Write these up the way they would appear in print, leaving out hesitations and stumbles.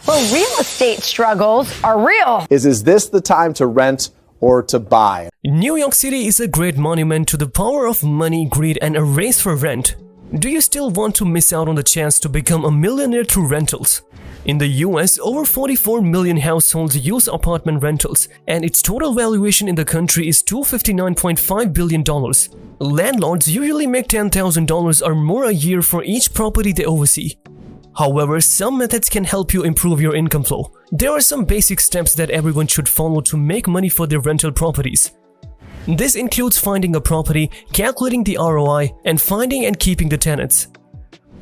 Well, real estate struggles are real. Is this the time to rent or to buy? New York City is a great monument to the power of money, greed, and a race for rent. Do you still want to miss out on the chance to become a millionaire through rentals? In the US, over 44 million households use apartment rentals, and its total valuation in the country is $259.5 billion. Landlords usually make $10,000 or more a year for each property they oversee. However, some methods can help you improve your income flow. There are some basic steps that everyone should follow to make money for their rental properties. This includes finding a property, calculating the ROI, and finding and keeping the tenants.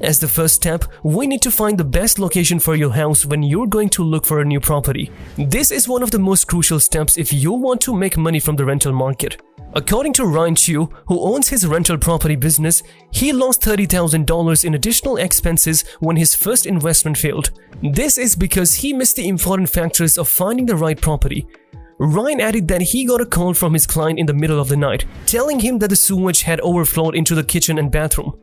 As the first step, we need to find the best location for your house when you're going to look for a new property. This is one of the most crucial steps if you want to make money from the rental market. According to Ryan Chu, who owns his rental property business, he lost $30,000 in additional expenses when his first investment failed. This is because he missed the important factors of finding the right property. Ryan added that he got a call from his client in the middle of the night, telling him that the sewage had overflowed into the kitchen and bathroom.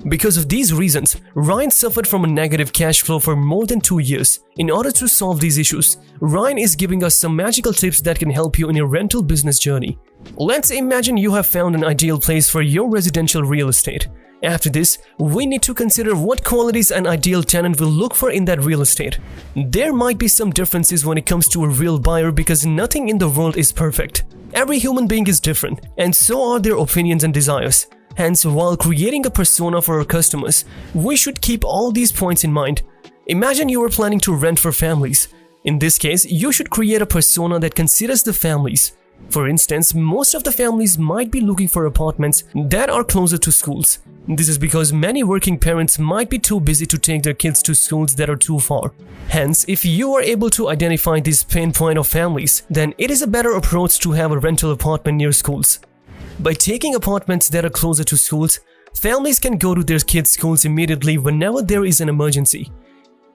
Because of these reasons, Ryan suffered from a negative cash flow for more than 2 years. In order to solve these issues, Ryan is giving us some magical tips that can help you in your rental business journey. Let's imagine you have found an ideal place for your residential real estate. After this, we need to consider what qualities an ideal tenant will look for in that real estate. There might be some differences when it comes to a real buyer because nothing in the world is perfect. Every human being is different, and so are their opinions and desires. Hence, while creating a persona for our customers, we should keep all these points in mind. Imagine you are planning to rent for families. In this case, you should create a persona that considers the families. For instance, most of the families might be looking for apartments that are closer to schools. This is because many working parents might be too busy to take their kids to schools that are too far. Hence, if you are able to identify this pain point of families, then it is a better approach to have a rental apartment near schools. By taking apartments that are closer to schools, families can go to their kids' schools immediately whenever there is an emergency.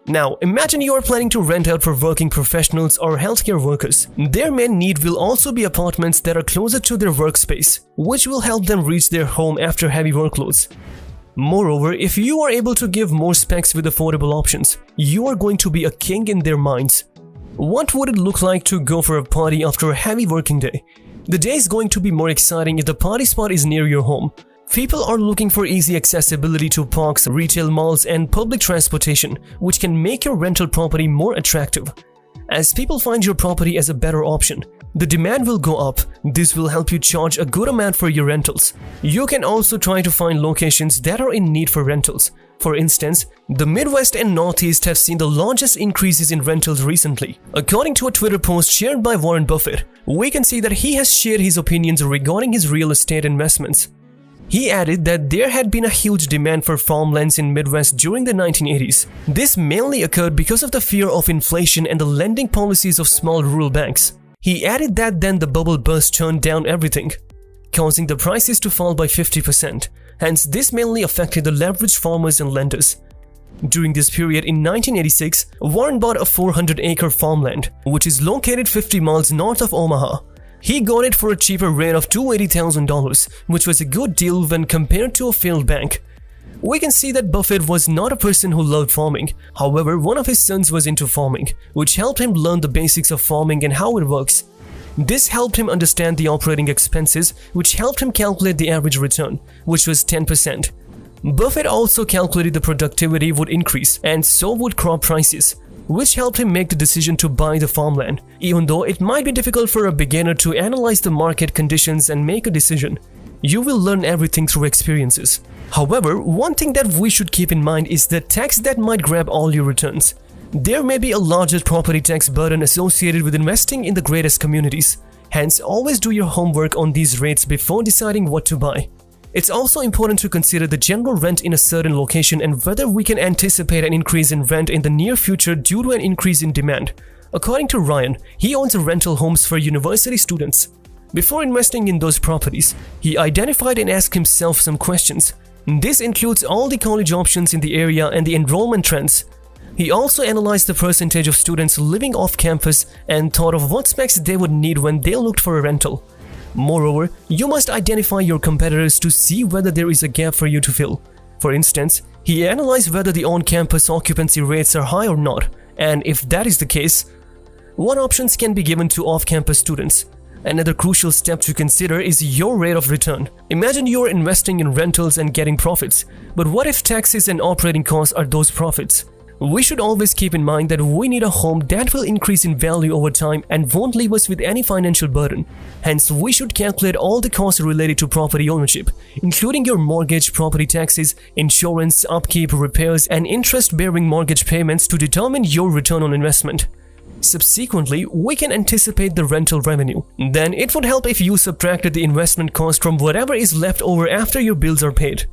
Now, imagine you are planning to rent out for working professionals or healthcare workers. Their main need will also be apartments that are closer to their workspace, which will help them reach their home after heavy workloads. Moreover, if you are able to give more specs with affordable options, you are going to be a king in their minds. What would it look like to go for a party after a heavy working day? The day is going to be more exciting if the party spot is near your home. People are looking for easy accessibility to parks, retail malls, and public transportation, which can make your rental property more attractive. As people find your property as a better option, the demand will go up. This will help you charge a good amount for your rentals. You can also try to find locations that are in need for rentals. For instance, the Midwest and Northeast have seen the largest increases in rentals recently. According to a Twitter post shared by Warren Buffett, we can see that he has shared his opinions regarding his real estate investments. He added that there had been a huge demand for farmlands in Midwest during the 1980s. This mainly occurred because of the fear of inflation and the lending policies of small rural banks. He added that then the bubble burst turned down everything, causing the prices to fall by 50%. Hence, this mainly affected the leveraged farmers and lenders. During this period in 1986, Warren bought a 400-acre farmland, which is located 50 miles north of Omaha. He got it for a cheaper rate of $280,000, which was a good deal when compared to a failed bank. We can see that Buffett was not a person who loved farming. However, one of his sons was into farming, which helped him learn the basics of farming and how it works. This helped him understand the operating expenses, which helped him calculate the average return, which was 10%. Buffett also calculated the productivity would increase, and so would crop prices, which helped him make the decision to buy the farmland, even though it might be difficult for a beginner to analyze the market conditions and make a decision. You will learn everything through experiences. However, one thing that we should keep in mind is the tax that might grab all your returns. There may be a larger property tax burden associated with investing in the greatest communities. Hence, always do your homework on these rates before deciding what to buy. It's also important to consider the general rent in a certain location and whether we can anticipate an increase in rent in the near future due to an increase in demand. According to Ryan, he owns rental homes for university students. Before investing in those properties, he identified and asked himself some questions. This includes all the college options in the area and the enrollment trends. He also analyzed the percentage of students living off campus and thought of what specs they would need when they looked for a rental. Moreover, you must identify your competitors to see whether there is a gap for you to fill. For instance, he analyzed whether the on-campus occupancy rates are high or not. And if that is the case, what options can be given to off-campus students? Another crucial step to consider is your rate of return. Imagine you are investing in rentals and getting profits, but what if taxes and operating costs are those profits? We should always keep in mind that we need a home that will increase in value over time and won't leave us with any financial burden. Hence, we should calculate all the costs related to property ownership, including your mortgage, property taxes, insurance, upkeep, repairs, and interest-bearing mortgage payments to determine your return on investment. Subsequently, we can anticipate the rental revenue. Then it would help if you subtracted the investment cost from whatever is left over after your bills are paid.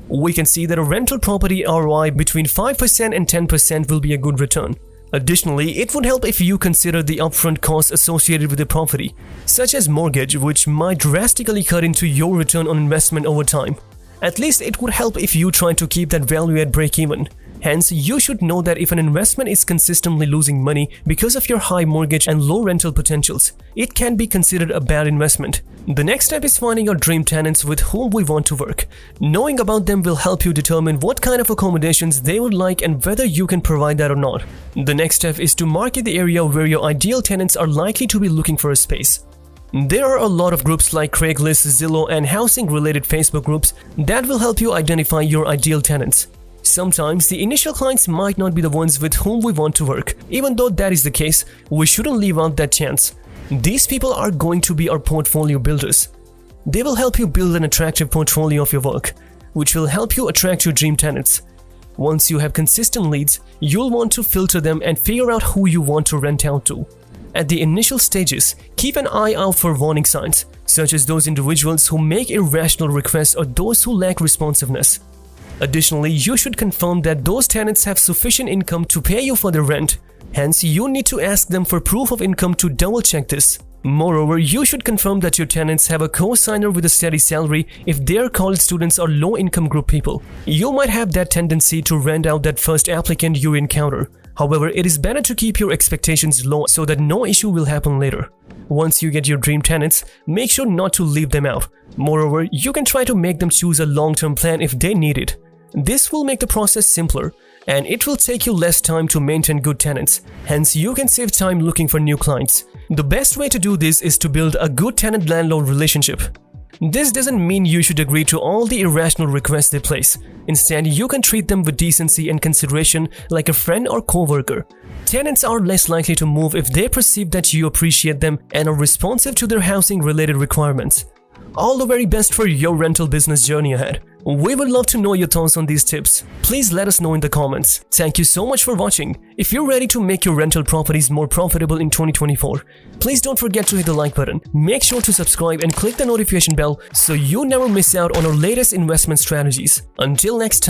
We can see that a rental property ROI between 5% and 10% will be a good return. Additionally, it would help if you consider the upfront costs associated with the property, such as mortgage, which might drastically cut into your return on investment over time. At least it would help if you try to keep that value at break-even. Hence, you should know that if an investment is consistently losing money because of your high mortgage and low rental potentials, it can be considered a bad investment. The next step is finding your dream tenants with whom we want to work. Knowing about them will help you determine what kind of accommodations they would like and whether you can provide that or not. The next step is to market the area where your ideal tenants are likely to be looking for a space. There are a lot of groups like Craigslist, Zillow, and housing-related Facebook groups that will help you identify your ideal tenants. Sometimes the initial clients might not be the ones with whom we want to work. Even though that is the case, we shouldn't leave out that chance. These people are going to be our portfolio builders. They will help you build an attractive portfolio of your work, which will help you attract your dream tenants. Once you have consistent leads, you'll want to filter them and figure out who you want to rent out to. At the initial stages, keep an eye out for warning signs, such as those individuals who make irrational requests or those who lack responsiveness. Additionally, you should confirm that those tenants have sufficient income to pay you for their rent. Hence, you need to ask them for proof of income to double-check this. Moreover, you should confirm that your tenants have a co-signer with a steady salary if their college students or low-income group people. You might have that tendency to rent out that first applicant you encounter. However, it is better to keep your expectations low so that no issue will happen later. Once you get your dream tenants, make sure not to leave them out. Moreover, you can try to make them choose a long-term plan if they need it. This will make the process simpler, and it will take you less time to maintain good tenants. Hence, you can save time looking for new clients. The best way to do this is to build a good tenant-landlord relationship. This doesn't mean you should agree to all the irrational requests they place. Instead, you can treat them with decency and consideration like a friend or co-worker. Tenants are less likely to move if they perceive that you appreciate them and are responsive to their housing-related requirements. All the very best for your rental business journey ahead. We would love to know your thoughts on these tips. Please let us know in the comments. Thank you so much for watching. If you're ready to make your rental properties more profitable in 2024, please don't forget to hit the like button. Make sure to subscribe and click the notification bell so you never miss out on our latest investment strategies. Until next time.